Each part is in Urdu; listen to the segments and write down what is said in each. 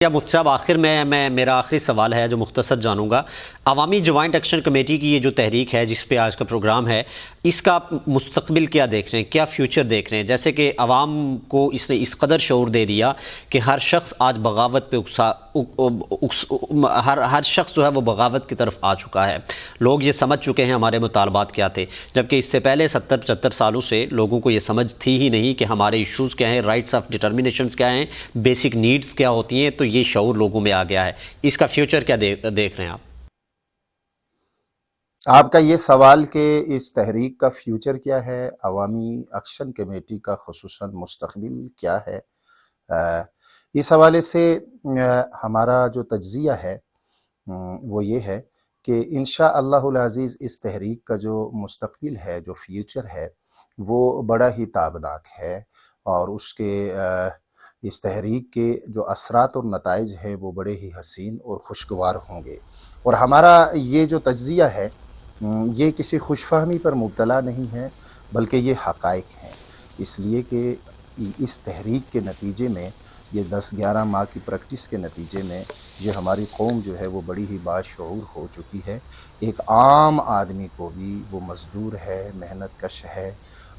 یا مفتی صاحب، آخر میں میرا آخری سوال ہے جو مختصر جانوں گا۔ عوامی جوائنٹ ایکشن کمیٹی کی یہ جو تحریک ہے جس پہ آج کا پروگرام ہے، اس کا آپ مستقبل کیا دیکھ رہے ہیں، کیا فیوچر دیکھ رہے ہیں؟ جیسے کہ عوام کو اس نے اس قدر شعور دے دیا کہ ہر شخص آج بغاوت پہ ہر شخص جو ہے وہ بغاوت کی طرف آ چکا ہے۔ لوگ یہ سمجھ چکے ہیں ہمارے مطالبات کیا تھے، جبکہ اس سے پہلے 70-75 سالوں سے لوگوں کو یہ سمجھ تھی ہی نہیں کہ ہمارے ایشوز کیا ہیں، رائٹس آف ڈٹرمنیشنز کیا ہیں، بیسک نیڈز کیا ہوتی ہیں۔ تو یہ شعور لوگوں میں آ گیا ہے۔ اس کا فیوچر کیا دیکھ رہے ہیں آپ؟ آپ کا یہ سوال کہ اس تحریک کا فیوچر کیا ہے، عوامی ایکشن کمیٹی کا خصوصاً مستقبل کیا ہے، اس حوالے سے ہمارا جو تجزیہ ہے وہ یہ ہے کہ انشاءاللہ العزیز اس تحریک کا جو مستقبل ہے، جو فیوچر ہے، وہ بڑا ہی تابناک ہے، اور اس تحریک کے جو اثرات اور نتائج ہیں وہ بڑے ہی حسین اور خوشگوار ہوں گے۔ اور ہمارا یہ جو تجزیہ ہے یہ کسی خوش فہمی پر مبتلا نہیں ہے، بلکہ یہ حقائق ہیں، اس لیے کہ اس تحریک کے نتیجے میں، یہ 10-11 ماہ کی پریکٹس کے نتیجے میں، یہ ہماری قوم جو ہے وہ بڑی ہی باشعور ہو چکی ہے۔ ایک عام آدمی کو بھی، وہ مزدور ہے، محنت کش ہے،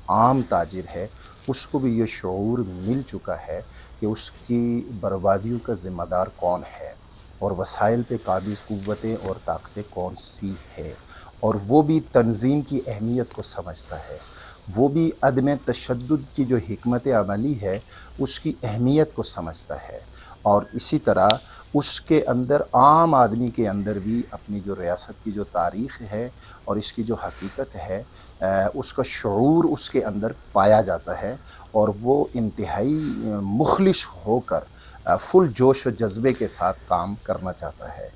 عام تاجر ہے، اس کو بھی یہ شعور مل چکا ہے کہ اس کی بربادیوں کا ذمہ دار کون ہے، اور وسائل پہ قابض قوتیں اور طاقتیں کون سی ہے، اور وہ بھی تنظیم کی اہمیت کو سمجھتا ہے، وہ بھی عدم تشدد کی جو حکمت عملی ہے اس کی اہمیت کو سمجھتا ہے، اور اسی طرح اس کے اندر، عام آدمی کے اندر بھی اپنی جو ریاست کی جو تاریخ ہے اور اس کی جو حقیقت ہے، اس کا شعور اس کے اندر پایا جاتا ہے، اور وہ انتہائی مخلص ہو کر فل جوش و جذبے کے ساتھ کام کرنا چاہتا ہے۔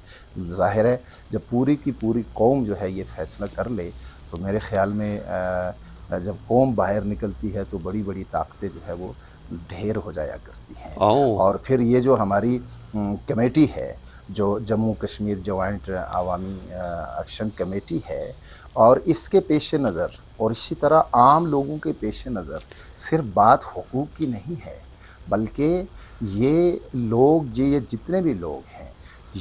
ظاہر ہے جب پوری کی پوری قوم جو ہے یہ فیصلہ کر لے تو میرے خیال میں جب قوم باہر نکلتی ہے تو بڑی بڑی طاقتیں جو ہے وہ ڈھیر ہو جایا کرتی ہیں۔ اور پھر یہ جو ہماری کمیٹی ہے، جو جموں کشمیر جوائنٹ عوامی ایکشن کمیٹی ہے، اور اس کے پیش نظر اور اسی طرح عام لوگوں کے پیش نظر صرف بات حقوق کی نہیں ہے، بلکہ یہ لوگ، یہ جتنے بھی لوگ ہیں،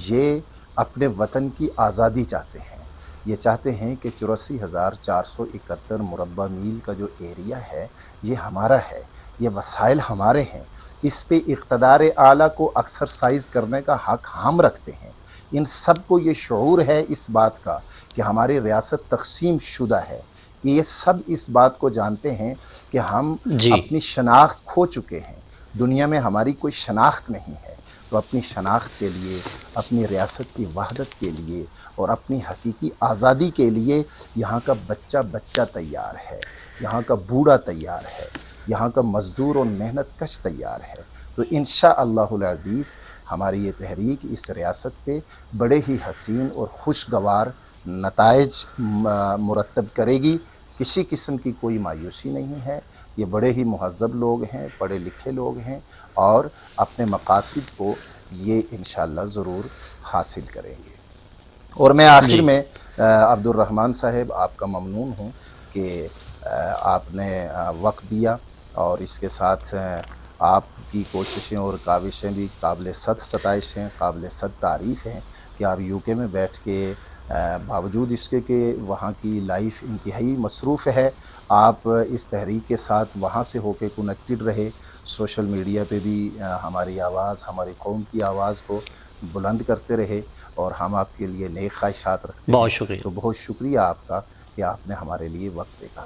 یہ اپنے وطن کی آزادی چاہتے ہیں۔ یہ چاہتے ہیں کہ 84,471 مربع میل کا جو ایریا ہے یہ ہمارا ہے، یہ وسائل ہمارے ہیں، اس پہ اقتدار اعلیٰ کو ایکسرسائز کرنے کا حق ہم رکھتے ہیں۔ ان سب کو یہ شعور ہے اس بات کا کہ ہماری ریاست تقسیم شدہ ہے، یہ سب اس بات کو جانتے ہیں کہ ہم اپنی شناخت کھو چکے ہیں، دنیا میں ہماری کوئی شناخت نہیں ہے۔ تو اپنی شناخت کے لیے، اپنی ریاست کی وحدت کے لیے اور اپنی حقیقی آزادی کے لیے یہاں کا بچہ تیار ہے، یہاں کا بوڑھا تیار ہے، یہاں کا مزدور اور محنت کش تیار ہے۔ تو انشاءاللہ العزیز ہماری یہ تحریک اس ریاست پہ بڑے ہی حسین اور خوشگوار نتائج مرتب کرے گی۔ کسی قسم کی کوئی مایوسی نہیں ہے، یہ بڑے ہی مہذب لوگ ہیں، پڑھے لکھے لوگ ہیں، اور اپنے مقاصد کو یہ انشاءاللہ ضرور حاصل کریں گے۔ اور میں آخر میں عبد الرحمن صاحب آپ کا ممنون ہوں کہ آپ نے وقت دیا، اور اس کے ساتھ آپ کی کوششیں اور کاوشیں بھی قابل ستائش ہیں، قابل تعریف ہیں کہ آپ یو کے میں بیٹھ کے باوجود اس کے کہ وہاں کی لائف انتہائی مصروف ہے، آپ اس تحریک کے ساتھ وہاں سے ہو کے کنیکٹڈ رہے، سوشل میڈیا پہ بھی ہماری آواز، ہماری قوم کی آواز کو بلند کرتے رہے، اور ہم آپ کے لیے نیک خواہشات رکھتے ہیں۔ بہت شکریہ۔ تو بہت شکریہ آپ کا کہ آپ نے ہمارے لیے وقت نکالا۔